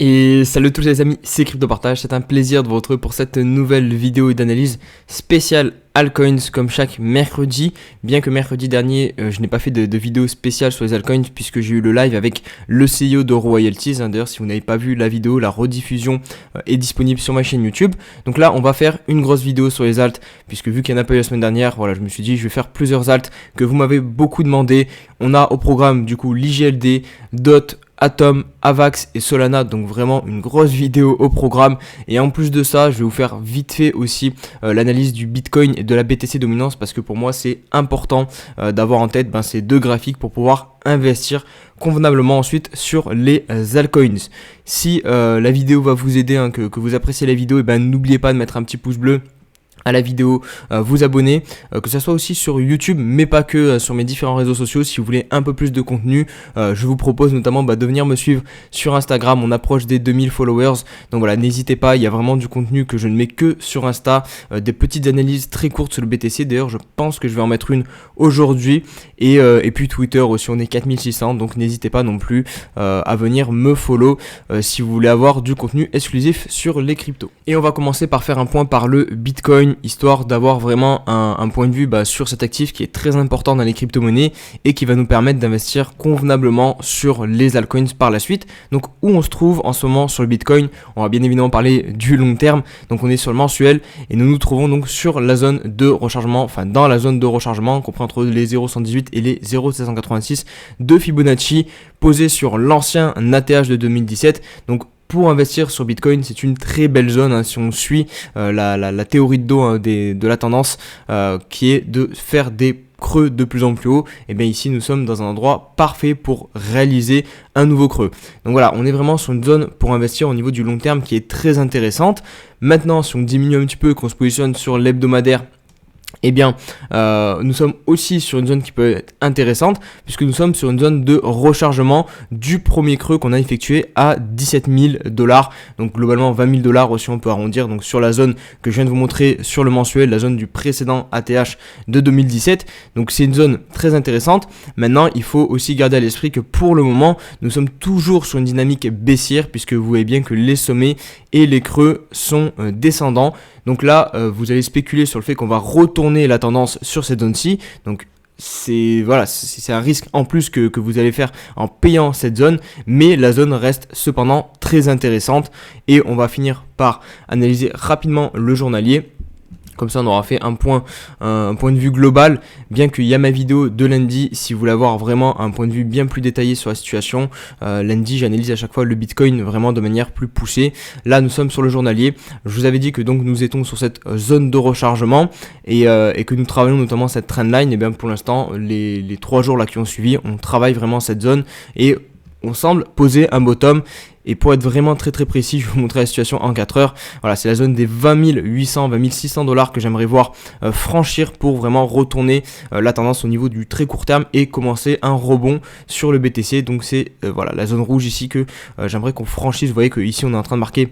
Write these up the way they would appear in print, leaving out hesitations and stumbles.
Et salut tous les amis, c'est CryptoPartage, c'est un plaisir de vous retrouver pour cette nouvelle vidéo d'analyse spéciale altcoins comme chaque mercredi. Bien que mercredi dernier, je n'ai pas fait de vidéo spéciale sur les altcoins puisque j'ai eu le live avec le CEO de Royalties. D'ailleurs, si vous n'avez pas vu la vidéo, la rediffusion est disponible sur ma chaîne YouTube. Donc là, on va faire une grosse vidéo sur les alts puisque vu qu'il n'y en a pas eu la semaine dernière, voilà, je me suis dit je vais faire plusieurs alts que vous m'avez beaucoup demandé. On a au programme du coup l'IGLD, DOT, Atom, Avax et Solana, donc vraiment une grosse vidéo au programme. Et en plus de ça, je vais vous faire vite fait aussi l'analyse du Bitcoin et de la BTC dominance parce que pour moi c'est important d'avoir en tête ces deux graphiques pour pouvoir investir convenablement ensuite sur les altcoins. Si la vidéo va vous aider, que vous appréciez la vidéo, n'oubliez pas de mettre un petit pouce bleu à la vidéo, vous abonner, que ce soit aussi sur YouTube mais pas que sur mes différents réseaux sociaux. Si vous voulez un peu plus de contenu, je vous propose notamment de venir me suivre sur Instagram. On approche des 2000 followers, donc voilà, n'hésitez pas, il y a vraiment du contenu que je ne mets que sur Insta, des petites analyses très courtes sur le BTC. D'ailleurs je pense que je vais en mettre une aujourd'hui, et puis Twitter aussi, on est 4600, donc n'hésitez pas non plus à venir me follow si vous voulez avoir du contenu exclusif sur les cryptos. Et on va commencer par faire un point par le Bitcoin, histoire d'avoir vraiment un point de vue sur cet actif qui est très important dans les crypto-monnaies et qui va nous permettre d'investir convenablement sur les altcoins par la suite. Donc où on se trouve en ce moment sur le Bitcoin, on va bien évidemment parler du long terme, donc on est sur le mensuel et nous nous trouvons donc sur la zone de rechargement, dans la zone de rechargement compris entre les 0,118 et les 0,786 de Fibonacci posé sur l'ancien ATH de 2017. Donc pour investir sur Bitcoin, c'est une très belle zone si on suit la théorie de dos de la tendance qui est de faire des creux de plus en plus haut. Et bien ici nous sommes dans un endroit parfait pour réaliser un nouveau creux. Donc voilà, on est vraiment sur une zone pour investir au niveau du long terme qui est très intéressante. Maintenant, si on diminue un petit peu et qu'on se positionne sur l'hebdomadaire, nous sommes aussi sur une zone qui peut être intéressante puisque nous sommes sur une zone de rechargement du premier creux qu'on a effectué à 17 000 $. Donc globalement 20 000 $ aussi, on peut arrondir, donc sur la zone que je viens de vous montrer sur le mensuel, la zone du précédent ATH de 2017. Donc c'est une zone très intéressante. Maintenant, il faut aussi garder à l'esprit que pour le moment, nous sommes toujours sur une dynamique baissière puisque vous voyez bien que les sommets et les creux sont descendants. Donc là, vous allez spéculer sur le fait qu'on va retourner la tendance sur cette zone-ci. Donc c'est un risque en plus que vous allez faire en payant cette zone, mais la zone reste cependant très intéressante. Et on va finir par analyser rapidement le journalier. Comme ça, on aura fait un point de vue global, bien qu'il y a ma vidéo de lundi, si vous voulez avoir vraiment un point de vue bien plus détaillé sur la situation. Lundi, j'analyse à chaque fois le Bitcoin vraiment de manière plus poussée. Là, nous sommes sur le journalier. Je vous avais dit que donc nous étions sur cette zone de rechargement et que nous travaillons notamment cette trendline. Et bien pour l'instant, les 3 jours là qui ont suivi, on travaille vraiment cette zone et on semble poser un bottom. Et pour être vraiment très très précis, je vais vous montrer la situation en 4 heures. Voilà, c'est la zone des 20 800, 20 600 $ que j'aimerais voir franchir pour vraiment retourner la tendance au niveau du très court terme et commencer un rebond sur le BTC. Donc c'est la zone rouge ici que j'aimerais qu'on franchisse. Vous voyez que ici on est en train de marquer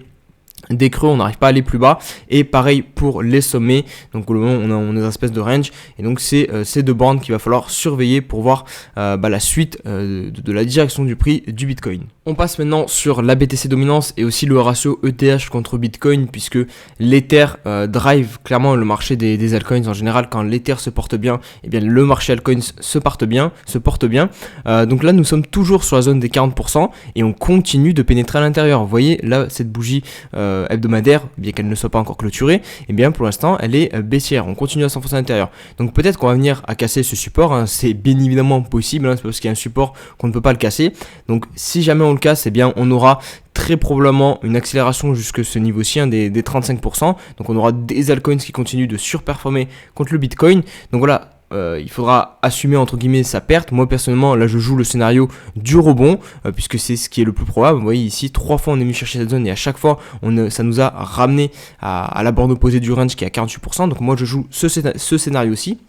des creux, on n'arrive pas à aller plus bas, et pareil pour les sommets. Donc au moment on est dans une espèce de range, et donc c'est ces deux bandes qu'il va falloir surveiller pour voir la suite de la direction du prix du Bitcoin. On passe maintenant sur la BTC dominance et aussi le ratio ETH contre Bitcoin, puisque l'Ether drive clairement le marché des altcoins en général. Quand l'Ether se porte bien, et bien le marché altcoins se porte bien. Donc là nous sommes toujours sur la zone des 40% et on continue de pénétrer à l'intérieur. Vous voyez là cette bougie hebdomadaire, bien qu'elle ne soit pas encore clôturée, et bien pour l'instant elle est baissière, on continue à s'enfoncer à l'intérieur. Donc peut-être qu'on va venir à casser ce support, c'est bien évidemment possible, c'est parce qu'il y a un support qu'on ne peut pas le casser. Donc si jamais on le casse, et bien on aura très probablement une accélération jusque ce niveau-ci, des 35%. Donc on aura des altcoins qui continuent de surperformer contre le Bitcoin. Donc voilà, il faudra assumer entre guillemets sa perte. Moi personnellement là je joue le scénario du rebond puisque c'est ce qui est le plus probable. Vous voyez ici 3 fois on est venu chercher cette zone et à chaque fois ça nous a ramené à la borne opposée du range qui est à 48%. Donc moi je joue ce scénario-ci.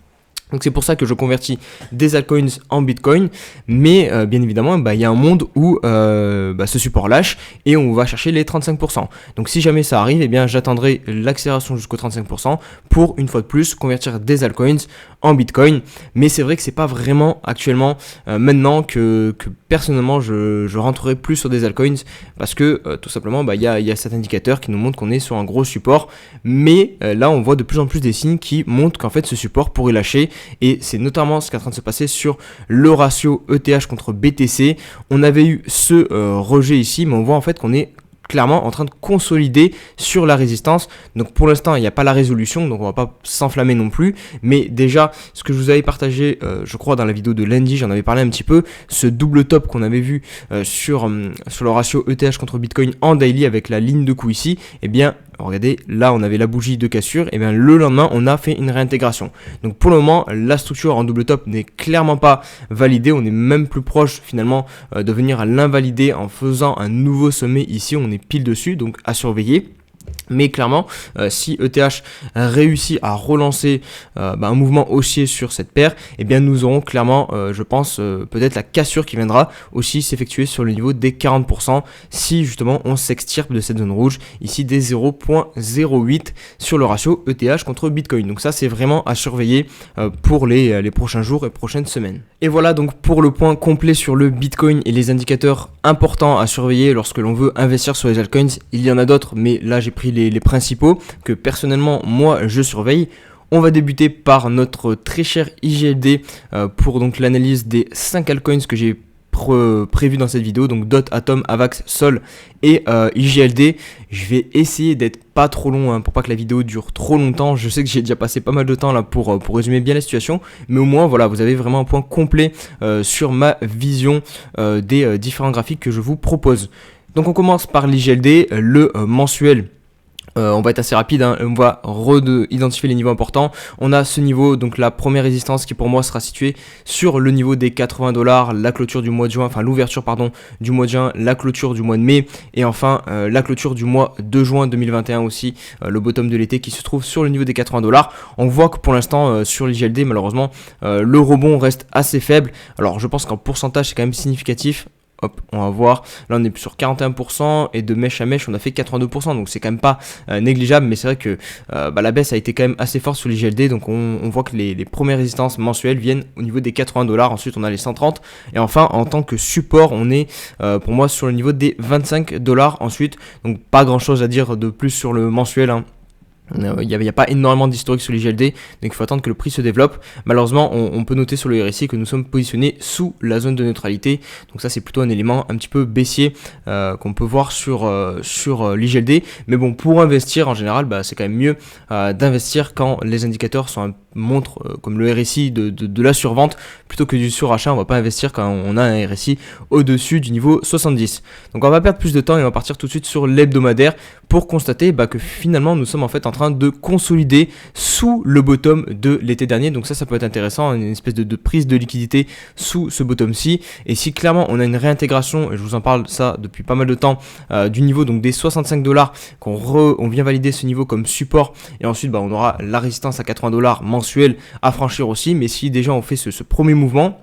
Donc c'est pour ça que je convertis des altcoins en Bitcoin, mais bien évidemment, il y a un monde où ce support lâche et on va chercher les 35%. Donc si jamais ça arrive, eh bien j'attendrai l'accélération jusqu'au 35% pour une fois de plus convertir des altcoins en Bitcoin. Mais c'est vrai que c'est pas vraiment actuellement maintenant que personnellement je rentrerai plus sur des altcoins parce que tout simplement il y a cet indicateur qui nous montre qu'on est sur un gros support, mais là on voit de plus en plus des signes qui montrent qu'en fait ce support pourrait lâcher. Et c'est notamment ce qui est en train de se passer sur le ratio ETH contre BTC. On avait eu ce rejet ici, mais on voit en fait qu'on est clairement en train de consolider sur la résistance. Donc pour l'instant il n'y a pas la résolution, donc on va pas s'enflammer non plus, mais déjà ce que je vous avais partagé je crois dans la vidéo de lundi, j'en avais parlé un petit peu, ce double top qu'on avait vu sur le ratio ETH contre Bitcoin en daily avec la ligne de coup ici, et bien regardez, là on avait la bougie de cassure, et bien le lendemain on a fait une réintégration. Donc pour le moment la structure en double top n'est clairement pas validée, on est même plus proche finalement de venir à l'invalider en faisant un nouveau sommet ici, on est pile dessus, donc à surveiller. Mais clairement, si ETH réussit à relancer un mouvement haussier sur cette paire, eh bien nous aurons clairement, je pense, peut-être la cassure qui viendra aussi s'effectuer sur le niveau des 40% si justement on s'extirpe de cette zone rouge, ici des 0.08 sur le ratio ETH contre Bitcoin. Donc ça c'est vraiment à surveiller pour les prochains jours et prochaines semaines. Et voilà donc pour le point complet sur le Bitcoin et les indicateurs importants à surveiller lorsque l'on veut investir sur les altcoins. Il y en a d'autres, mais là j'ai pris les principaux que personnellement moi je surveille. On va débuter par notre très cher IGLD pour donc l'analyse des 5 altcoins que j'ai prévu dans cette vidéo, donc DOT, Atom, Avax, Sol et IGLD. Je vais essayer d'être pas trop long pour pas que la vidéo dure trop longtemps. Je sais que j'ai déjà passé pas mal de temps là pour résumer bien la situation, mais au moins voilà, vous avez vraiment un point complet sur ma vision des différents graphiques que je vous propose. Donc on commence par l'IGLD, le mensuel. On va être assez rapide, on va identifier les niveaux importants. On a ce niveau, donc la première résistance qui pour moi sera située sur le niveau des 80$, la clôture du mois de juin, enfin l'ouverture pardon du mois de juin, la clôture du mois de mai et enfin la clôture du mois de juin 2021 aussi, le bottom de l'été qui se trouve sur le niveau des 80$. On voit que pour l'instant sur l'IGLD malheureusement le rebond reste assez faible. Alors je pense qu'en pourcentage c'est quand même significatif. Hop, on va voir, là on est sur 41% et de mèche à mèche on a fait 82%, donc c'est quand même pas négligeable, mais c'est vrai que la baisse a été quand même assez forte sur l'IGLD, donc on voit que les premières résistances mensuelles viennent au niveau des 80$, ensuite on a les 130, et enfin en tant que support on est pour moi sur le niveau des 25$ ensuite, donc pas grand chose à dire de plus sur le mensuel, il n'y a pas énormément d'historique sur les GLD, donc il faut attendre que le prix se développe. Malheureusement, on peut noter sur le RSI que nous sommes positionnés sous la zone de neutralité. Donc ça, c'est plutôt un élément un petit peu baissier qu'on peut voir sur l'IGLD. Mais bon, pour investir, en général, c'est quand même mieux d'investir quand les indicateurs montrent, comme le RSI, de la survente plutôt que du surachat. On ne va pas investir quand on a un RSI au-dessus du niveau 70. Donc on va perdre plus de temps et on va partir tout de suite sur l'hebdomadaire pour constater que finalement nous sommes en fait en train de consolider sous le bottom de l'été dernier. Donc ça peut être intéressant, une espèce de prise de liquidité sous ce bottom-ci. Et si clairement on a une réintégration, et je vous en parle ça depuis pas mal de temps, du niveau donc des 65$ on vient valider ce niveau comme support, et ensuite on aura la résistance à 80$ mensuel à franchir aussi. Mais si déjà on fait ce premier mouvement,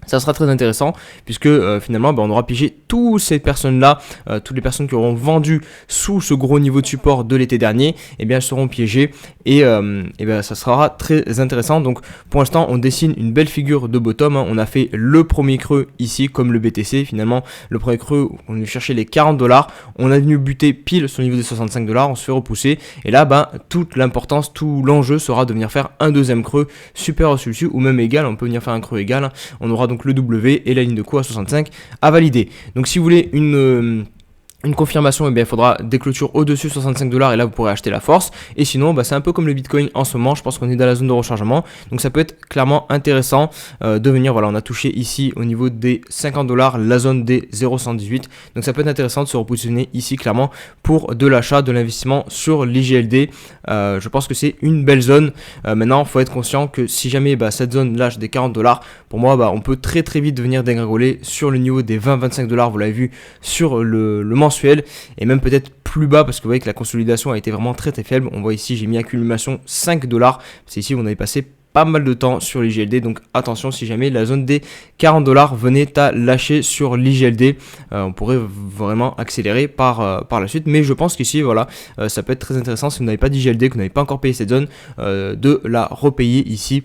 ça sera très intéressant puisque finalement on aura pigé toutes ces personnes-là, toutes les personnes qui auront vendu sous ce gros niveau de support de l'été dernier, et bien elles seront piégées et ça sera très intéressant. Donc pour l'instant on dessine une belle figure de bottom, on a fait le premier creux ici comme le BTC, finalement le premier creux on est cherché les 40$, on a venu buter pile sur le niveau des 65$, on se fait repousser et là toute l'importance, tout l'enjeu sera de venir faire un deuxième creux supérieur à celui-ci ou même égal, on peut venir faire un creux égal, on aura donc le W et la ligne de coup à 65 à valider. Donc si vous voulez une confirmation, il faudra des clôtures au-dessus de 65$ et là vous pourrez acheter la force. Et sinon c'est un peu comme le Bitcoin en ce moment, je pense qu'on est dans la zone de rechargement, donc ça peut être clairement intéressant de venir, on a touché ici au niveau des 50$ la zone des 0,118, donc ça peut être intéressant de se repositionner ici clairement pour de l'achat, de l'investissement sur l'IGLD. Je pense que c'est une belle zone. Maintenant il faut être conscient que si jamais cette zone lâche des 40$, pour moi on peut très très vite venir dégringoler sur le niveau des 20-25$, vous l'avez vu sur le mensuel, et même peut-être plus bas parce que vous voyez que la consolidation a été vraiment très très faible. On voit ici j'ai mis accumulation 5$, c'est ici où on avait passé pas mal de temps sur l'IGLD, donc attention si jamais la zone des 40 $ venait à lâcher sur l'IGLD, on pourrait vraiment accélérer par la suite, mais je pense qu'ici voilà, ça peut être très intéressant si vous n'avez pas d'IGLD, que vous n'avez pas encore payé cette zone, de la repayer ici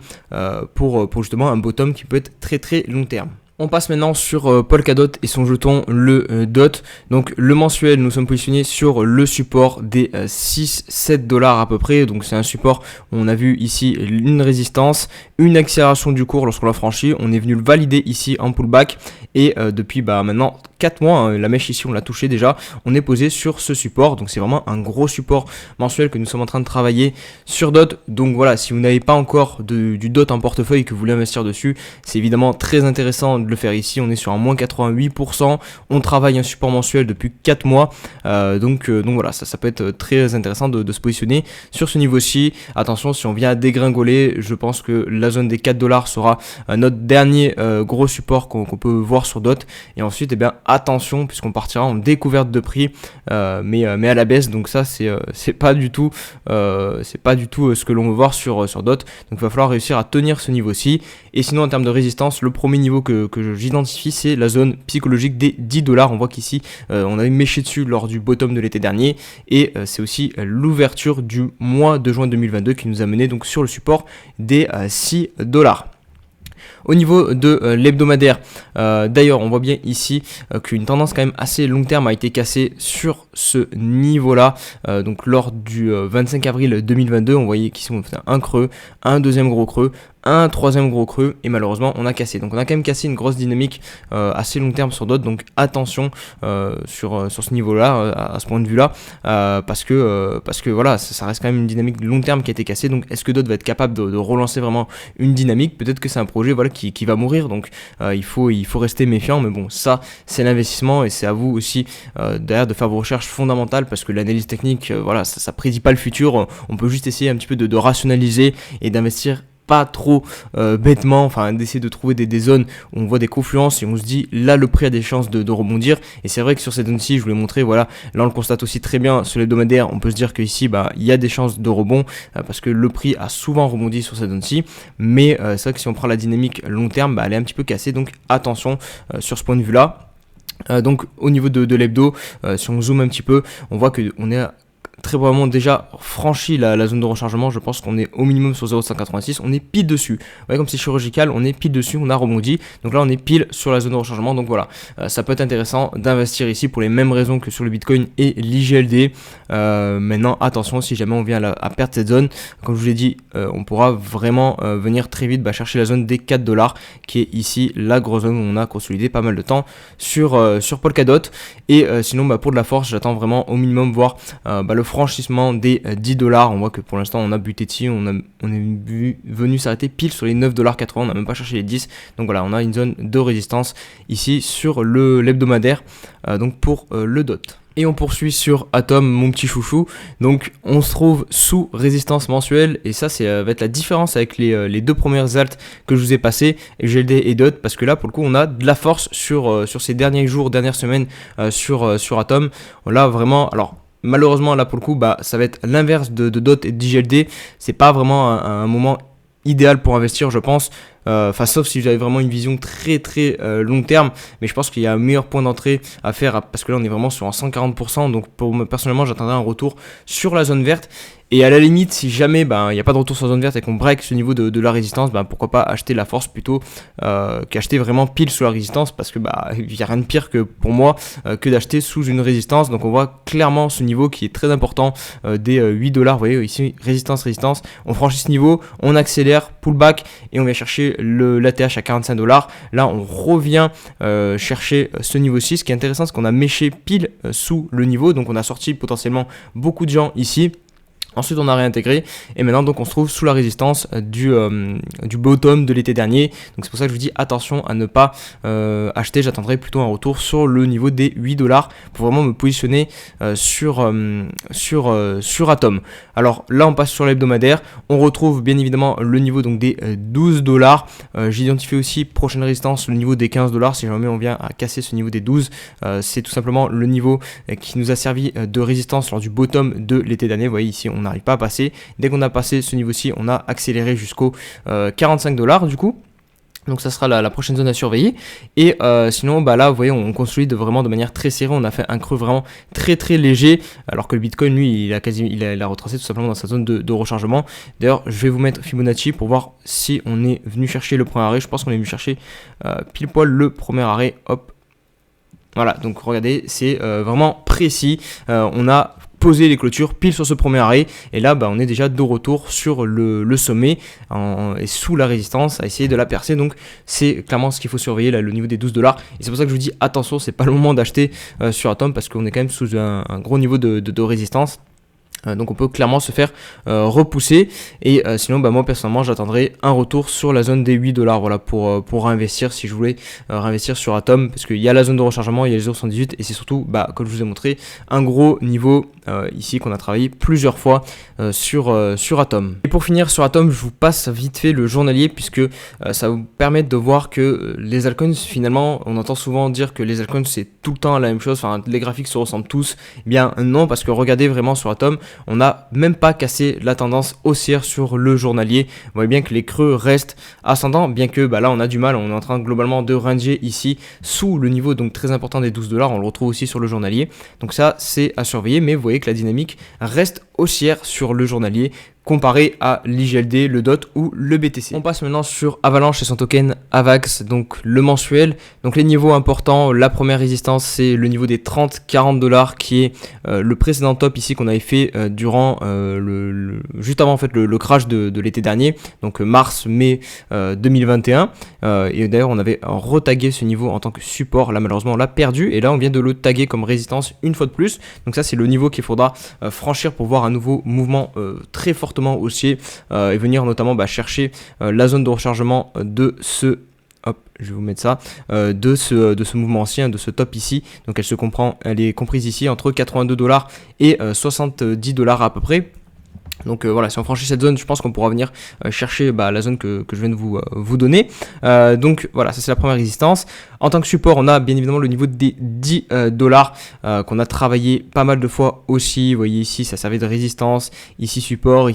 pour justement un bottom qui peut être très très long terme. On passe maintenant sur Polkadot et son jeton le DOT. Donc le mensuel, nous sommes positionnés sur le support des 6-7 $ à peu près. Donc c'est un support, on a vu ici une résistance, une accélération du cours lorsqu'on l'a franchi. On est venu le valider ici en pullback et depuis maintenant 4 mois, hein, la mèche ici on l'a touché déjà, on est posé sur ce support. Donc c'est vraiment un gros support mensuel que nous sommes en train de travailler sur DOT. Donc voilà, si vous n'avez pas encore du DOT en portefeuille et que vous voulez investir dessus, c'est évidemment très intéressant de le faire ici. On est sur un moins 88%, on travaille un support mensuel depuis 4 mois, donc voilà, ça peut être très intéressant de se positionner sur ce niveau-ci. Attention, si on vient à dégringoler, je pense que la zone des 4 $ sera notre dernier gros support qu'on peut voir sur DOT, et ensuite attention puisqu'on partira en découverte de prix, mais à la baisse. Donc ça c'est pas du tout ce que l'on veut voir sur DOT. Donc il va falloir réussir à tenir ce niveau-ci. Et sinon en termes de résistance, le premier niveau que j'identifie, c'est la zone psychologique des 10 $. On voit qu'ici on avait méché dessus lors du bottom de l'été dernier, et c'est aussi l'ouverture du mois de juin 2022 qui nous a mené donc sur le support des 6 $. Au niveau de l'hebdomadaire, d'ailleurs on voit bien ici qu'une tendance quand même assez long terme a été cassée sur ce niveau là, donc lors du 25 avril 2022, on voyait qu'ici on fait un creux, un deuxième gros creux, un troisième gros creux, et malheureusement on a cassé. Donc on a quand même cassé une grosse dynamique assez long terme sur DOT, donc attention sur ce niveau là, à ce point de vue là, parce que voilà, ça reste quand même une dynamique long terme qui a été cassée. Donc est-ce que DOT va être capable de relancer vraiment une dynamique? Peut-être que c'est un projet voilà qui va mourir, donc il faut rester méfiant, mais bon, ça c'est l'investissement, et c'est à vous aussi derrière de faire vos recherches fondamentales, parce que l'analyse technique voilà, ça prédit pas le futur. On peut juste essayer un petit peu de rationaliser et d'investir pas trop bêtement, enfin d'essayer de trouver des zones où on voit des confluences et on se dit là le prix a des chances de rebondir. Et c'est vrai que sur cette zone-ci, je vous l'ai montré, voilà, là on le constate aussi très bien sur l'hebdomadaire. On peut se dire qu'ici il y a des chances de rebond parce que le prix a souvent rebondi sur cette zone-ci, mais c'est vrai que si on prend la dynamique long terme, elle est un petit peu cassée, donc attention sur ce point de vue là. Donc au niveau de l'hebdo, si on zoome un petit peu, on voit qu'on est très probablement déjà franchi la zone de rechargement. Je pense qu'on est au minimum sur 0,186, on est pile dessus. Vous voyez comme c'est chirurgical, on est pile dessus, on a rebondi. Donc là on est pile sur la zone de rechargement. Donc voilà, ça peut être intéressant d'investir ici pour les mêmes raisons que sur le Bitcoin et l'IGLD. Maintenant attention, si jamais on vient à perdre cette zone, comme je vous l'ai dit, on pourra vraiment venir très vite chercher la zone des 4 $, qui est ici la grosse zone où on a consolidé pas mal de temps sur Polkadot. Et sinon pour de la force, j'attends vraiment au minimum voir le franchissement des 10 $. On voit que pour l'instant on a buté dessus, on est venu s'arrêter pile sur les 9,80 $, on n'a même pas cherché les 10. Donc voilà, on a une zone de résistance ici sur l'hebdomadaire, donc pour le DOT. Et on poursuit sur Atom, mon petit chouchou. Donc on se trouve sous résistance mensuelle, et ça va être la différence avec les deux premières alts que je vous ai passées, GLD et DOT, parce que là pour le coup on a de la force sur ces derniers jours, dernières semaines sur Atom. Là vraiment, alors malheureusement là pour le coup ça va être l'inverse de DOT et d'IGLD. C'est pas vraiment un moment idéal pour investir, je pense. Sauf si vous avez vraiment une vision très très long terme, mais je pense qu'il y a un meilleur point d'entrée à faire, parce que là on est vraiment sur un 140%. Donc pour moi personnellement, j'attendrai un retour sur la zone verte. Et à la limite, si jamais il n'y a pas de retour sur la zone verte et qu'on break ce niveau de la résistance, pourquoi pas acheter la force plutôt qu'acheter vraiment pile sous la résistance, parce que il n'y a rien de pire que pour moi que d'acheter sous une résistance. Donc on voit clairement ce niveau qui est très important des 8 $. Vous voyez ici, résistance. On franchit ce niveau, on accélère, pullback, et on vient chercher l'ATH à 45 $. Là on revient chercher ce niveau-ci. Ce qui est intéressant, c'est qu'on a méché pile sous le niveau, donc on a sorti potentiellement beaucoup de gens ici. Ensuite on a réintégré, et maintenant donc on se trouve sous la résistance du bottom de l'été dernier. Donc c'est pour ça que je vous dis attention à ne pas acheter. J'attendrai plutôt un retour sur le niveau des 8 $ pour vraiment me positionner sur Atom. Alors là on passe sur l'hebdomadaire, on retrouve bien évidemment le niveau donc des 12 $. J'identifie aussi prochaine résistance le niveau des 15 $. Si jamais on vient à casser ce niveau des 12, c'est tout simplement le niveau qui nous a servi de résistance lors du bottom de l'été dernier. Vous voyez ici on n'arrive pas à passer. Dès qu'on a passé ce niveau-ci, on a accéléré jusqu'aux 45 $ du coup. Donc ça sera la prochaine zone à surveiller. Et sinon là vous voyez on consolide vraiment de manière très serrée. On a fait un creux vraiment très très léger, alors que le Bitcoin lui il a retracé tout simplement dans sa zone de rechargement. D'ailleurs je vais vous mettre Fibonacci pour voir si on est venu chercher le premier arrêt. Je pense qu'on est venu chercher pile poil le premier arrêt. Hop, voilà, donc regardez, c'est vraiment précis. On a poser les clôtures pile sur ce premier arrêt, et là on est déjà de retour sur le sommet et sous la résistance à essayer de la percer. Donc c'est clairement ce qu'il faut surveiller là, le niveau des 12 $. Et c'est pour ça que je vous dis attention, c'est pas le moment d'acheter sur Atom, parce qu'on est quand même sous un gros niveau de résistance. Donc on peut clairement se faire repousser, et sinon moi personnellement j'attendrai un retour sur la zone des 8 $, voilà, pour réinvestir si je voulais réinvestir sur Atom, parce qu'il y a la zone de rechargement, il y a les 0,78, et c'est surtout comme je vous ai montré un gros niveau ici qu'on a travaillé plusieurs fois sur Atom. Et pour finir sur Atom, je vous passe vite fait le journalier, puisque ça va vous permettre de voir que les altcoins, finalement on entend souvent dire que les altcoins c'est tout le temps la même chose, enfin les graphiques se ressemblent tous. Eh bien non, parce que regardez vraiment sur Atom, on n'a même pas cassé la tendance haussière sur le journalier. Vous voyez bien que les creux restent ascendants, bien que là on a du mal, on est en train globalement de ranger ici sous le niveau donc très important des 12 $. On le retrouve aussi sur le journalier, donc ça c'est à surveiller. Mais vous voyez que la dynamique reste haussière sur le journalier comparé à l'IGLD, le DOT ou le BTC. On passe maintenant sur Avalanche et son token AVAX, donc le mensuel. Donc les niveaux importants, la première résistance c'est le niveau des 30-40 $ qui est le précédent top ici qu'on avait fait durant juste avant en fait le crash de l'été dernier, donc mars-mai 2021. Et d'ailleurs on avait retagué ce niveau en tant que support, là malheureusement on l'a perdu, et là on vient de le taguer comme résistance une fois de plus. Donc ça c'est le niveau qu'il faudra franchir pour voir un nouveau mouvement très fortement haussier et venir notamment chercher la zone de rechargement de ce, hop, je vais vous mettre ça, de ce mouvement ancien, de ce top ici. Donc elle est comprise ici entre 82 $ et 70 $ à peu près. Donc voilà, si on franchit cette zone, je pense qu'on pourra venir chercher la zone que je viens de vous donner. Donc voilà, ça c'est la première résistance. En tant que support, on a bien évidemment le niveau des 10 $ qu'on a travaillé pas mal de fois aussi. Vous voyez ici, ça servait de résistance. Ici support,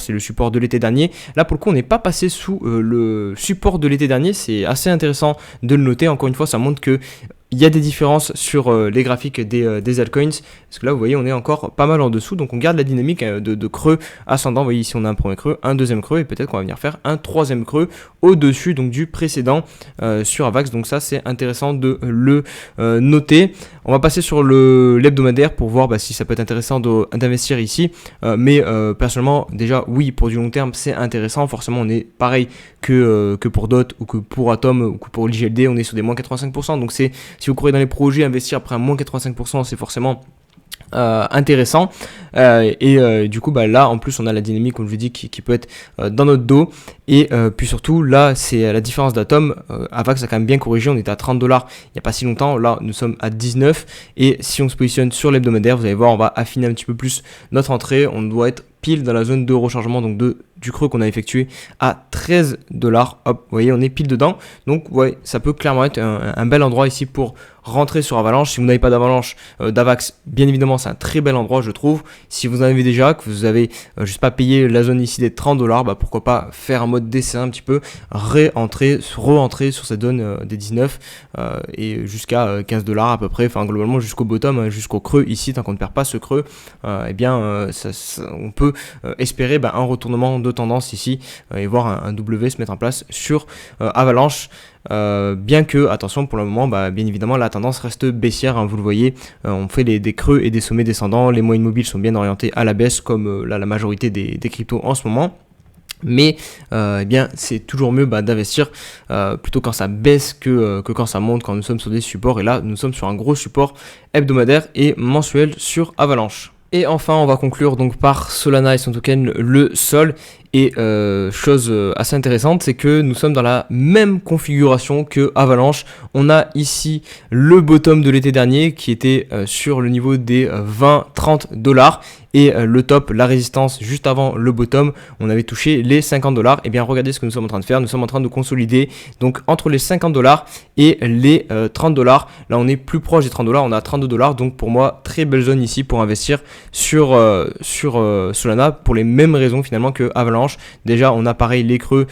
c'est le support de l'été dernier. Là pour le coup, on n'est pas passé sous le support de l'été dernier. C'est assez intéressant de le noter. Encore une fois, ça montre que il y a des différences sur les graphiques des altcoins, parce que là vous voyez on est encore pas mal en dessous, donc on garde la dynamique de creux ascendant. Vous voyez ici on a un premier creux, un deuxième creux, et peut-être qu'on va venir faire un troisième creux au-dessus donc du précédent sur AVAX. Donc ça c'est intéressant de le noter. On va passer sur l'hebdomadaire pour voir si ça peut être intéressant d'investir ici, mais personnellement déjà oui, pour du long terme c'est intéressant. Forcément on est pareil que pour DOT ou que pour Atom ou que pour l'IGLD, on est sur des moins 85%, donc c'est, si vous courez dans les projets, investir après un moins 85%, c'est forcément intéressant. Du coup bah là en plus on a la dynamique comme je vous dis qui peut être dans notre dos, et puis surtout là c'est à la différence d'Atom. Avax a quand même bien corrigé, on était à 30 $ il n'y a pas si longtemps, là nous sommes à 19, et si on se positionne sur l'hebdomadaire, vous allez voir on va affiner un petit peu plus notre entrée, on doit être pile dans la zone de rechargement donc du creux qu'on a effectué à 13 $. Hop, vous voyez on est pile dedans, donc ouais ça peut clairement être un bel endroit ici pour rentrer sur Avalanche. Si vous n'avez pas d'Avalanche, d'Avax, bien évidemment c'est un très bel endroit je trouve. Si vous en avez déjà, que vous avez juste pas payé la zone ici des 30 $, bah pourquoi pas faire un mode d'essai un petit peu, re-entrer sur cette zone des 19 et jusqu'à 15 $ à peu près, enfin globalement jusqu'au bottom, jusqu'au creux ici. Tant qu'on ne perd pas ce creux, eh bien on peut espérer un retournement de tendance ici et voir un W se mettre en place sur Avalanche. Bien que, attention, pour le moment, bien évidemment, la tendance reste baissière, vous le voyez, on fait des creux et des sommets descendants, les moyennes mobiles sont bien orientés à la baisse, comme la majorité des cryptos en ce moment. Mais eh bien c'est toujours mieux d'investir plutôt quand ça baisse que quand ça monte, quand nous sommes sur des supports, et là nous sommes sur un gros support hebdomadaire et mensuel sur Avalanche. Et enfin, on va conclure donc par Solana et son token le Sol. Et chose assez intéressante, c'est que nous sommes dans la même configuration que Avalanche. On a ici le bottom de l'été dernier qui était sur le niveau des 20-30 $. Et le top, la résistance juste avant le bottom, on avait touché les 50 $. Et bien regardez ce que nous sommes en train de faire, nous sommes en train de consolider donc entre les 50 $ et les 30 $. Là on est plus proche des 30 $, on a 32 $. Donc pour moi très belle zone ici pour investir sur Solana pour les mêmes raisons finalement que Avalanche. Déjà on a pareil les creux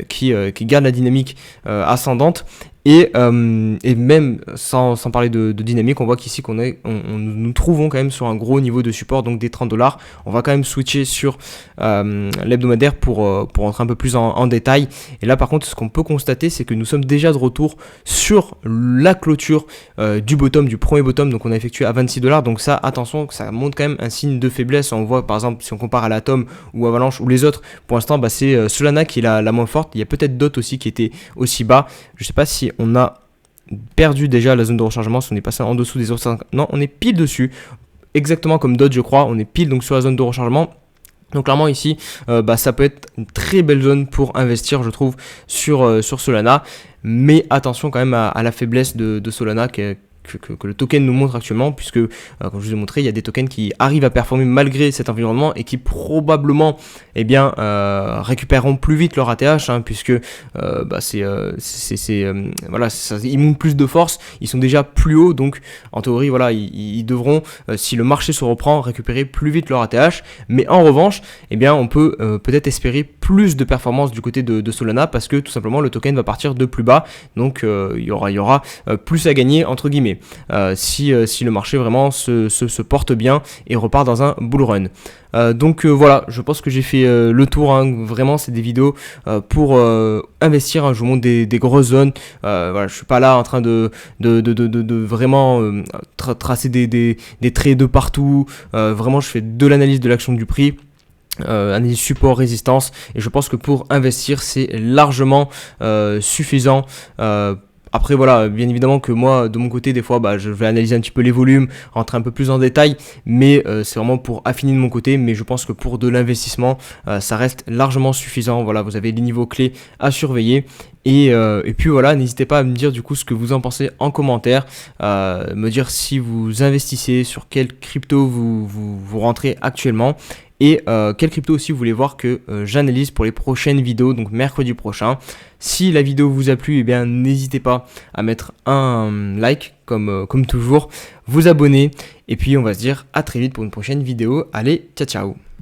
qui gardent la dynamique ascendante. Et même sans parler de dynamique, on voit qu'ici nous trouvons quand même sur un gros niveau de support, donc des 30 $. On va quand même switcher sur l'hebdomadaire pour rentrer un peu plus en détail. Et là par contre ce qu'on peut constater, c'est que nous sommes déjà de retour sur la clôture du bottom, du premier bottom, donc on a effectué à 26 $. Donc ça, attention, ça montre quand même un signe de faiblesse. On voit par exemple si on compare à l'Atom ou Avalanche ou les autres, pour l'instant c'est Solana qui est la moins forte. Il y a peut-être d'autres aussi qui étaient aussi bas. Je sais pas si on a perdu déjà la zone de rechargement, si on est passé en dessous des 0,5. Non, on est pile dessus, exactement comme d'autres je crois, on est pile donc sur la zone de rechargement. Donc clairement ici, ça peut être une très belle zone pour investir je trouve sur Solana, mais attention quand même à la faiblesse de Solana que le token nous montre actuellement, puisque comme je vous ai montré, il y a des tokens qui arrivent à performer malgré cet environnement et qui probablement récupéreront plus vite leur ATH, puisque ils montent plus de force, ils sont déjà plus hauts, donc en théorie voilà ils devront, si le marché se reprend, récupérer plus vite leur ATH. Mais en revanche on peut peut-être espérer plus de performance du côté de Solana, parce que tout simplement le token va partir de plus bas, donc il y aura plus à gagner entre guillemets. Si le marché vraiment se porte bien et repart dans un bull run. Donc voilà, je pense que j'ai fait le tour, vraiment c'est des vidéos pour investir, je vous montre des grosses zones. Voilà, je suis pas là en train de vraiment tracer des traits de partout. Vraiment je fais de l'analyse de l'action du prix. Analyse support, résistance, et je pense que pour investir c'est largement suffisant. Après voilà, bien évidemment que moi de mon côté des fois je vais analyser un petit peu les volumes, rentrer un peu plus en détail, mais c'est vraiment pour affiner de mon côté. Mais je pense que pour de l'investissement ça reste largement suffisant. Voilà, vous avez les niveaux clés à surveiller. Et puis voilà, n'hésitez pas à me dire du coup ce que vous en pensez en commentaire, me dire si vous investissez, sur quelle crypto vous rentrez actuellement, et quelle crypto aussi vous voulez voir que j'analyse pour les prochaines vidéos, donc mercredi prochain. Si la vidéo vous a plu, n'hésitez pas à mettre un like comme toujours, vous abonner, et puis on va se dire à très vite pour une prochaine vidéo. Allez, ciao ciao.